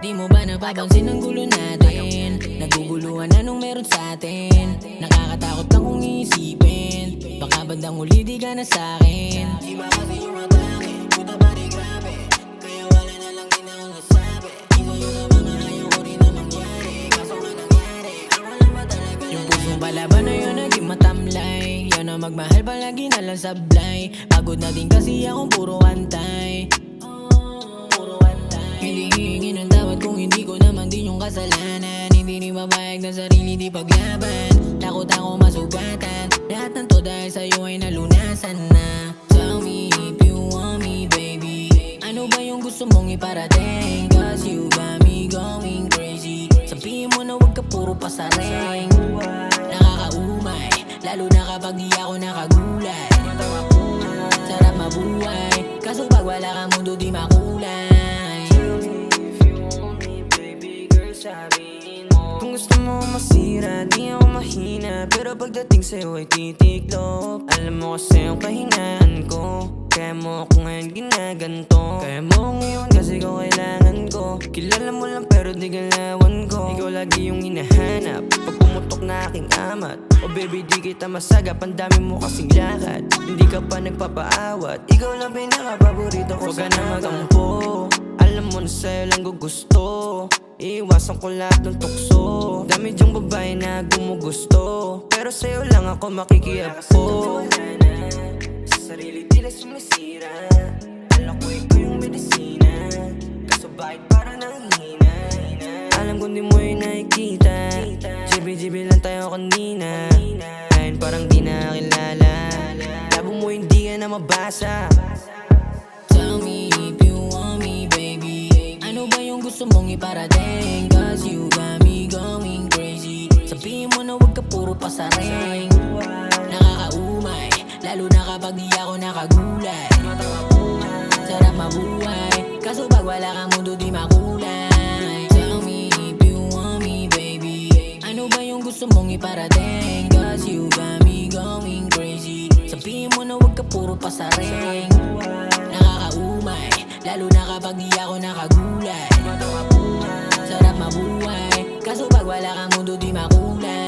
Di mo ba napapansin ang gulo natin? Naguguluhan na nung meron sa atin. Nakakatakot lang kung iisipin, baka bandang huli di ka na sa'kin. Di ba kasi yung atake, puta ba di grabe, kaya wala na lang din akong nasabi. Di sa'yo na mga ayaw ko rin na mangyari, kaso nga nangyari, ako lang ba talaga? Yung pusong palaban na yun naging matamlay, yan na magmahal palagi na lang sablay. Pagod na din kasi akong puro antay. Hindi hihingi ng tawad kung hindi ko naman din yung kasalanan. Hindi rin mapayag na sarili di paglaban. Takot ako masugatan, lahat ng to dahil sa'yo ay nalunasan na. Tell me if you want me baby, ano ba yung gusto mong iparating? Cause you got me going crazy. Sabihin mo na wag ka puro pasaring. Nakakaumay, lalo na kapag di ako nakagulay. Sarap mabuhay, kaso pag wala ka mundo di makulay. Kung gusto mo masira, di ako mahina, pero pagdating sa'yo ay titiklop. Alam mo kasi yung kahinaan ko, kaya mo ako ngayon ginaganto. Kaya mo ngayon kasi ko kailangan ko. Kilala mo lang pero di galawan ko. Ikaw lagi yung hinahanap pag pumutok na aking amat. Oh baby di kita masagap, ang dami mo kasing lakad. Hindi ka pa nagpapaawat, ikaw lang pinaka-paborito ko. Huwag ka na magampo, alam mo na sa'yo lang gugusto. Iiwasan ko lahat ng tukso. Dami dyang babae na gumugusto, pero sa'yo lang ako makikiapo. Sa sarili tila sumisira, alam ko ikaw yung medisina, kaso bakit parang nanghihina? Alam ko di mo yung nakikita, jibi-jibi lang tayo kanina. Ngayon parang di nakilala, labo mo hindi ka na mabasa. Tell me if you want me baby, ano ba yung gusto mong iparating? Cause you got me going crazy. Sabihin mo na wag ka puro pasaring. Nakakaumay, lalo na kapag di ako nakagulay. Sarap mabuhay, kaso pag wala kang mundo di makulay. Tell me if you want me baby, ano ba yung gusto mong iparating? Cause you got me going crazy. Sabihin mo na wag ka puro pasaring. Nakakaumay, lalo na kapag di ako nakagulay. Sarap mabuhay, kaso pag wala kang mundo di makulay.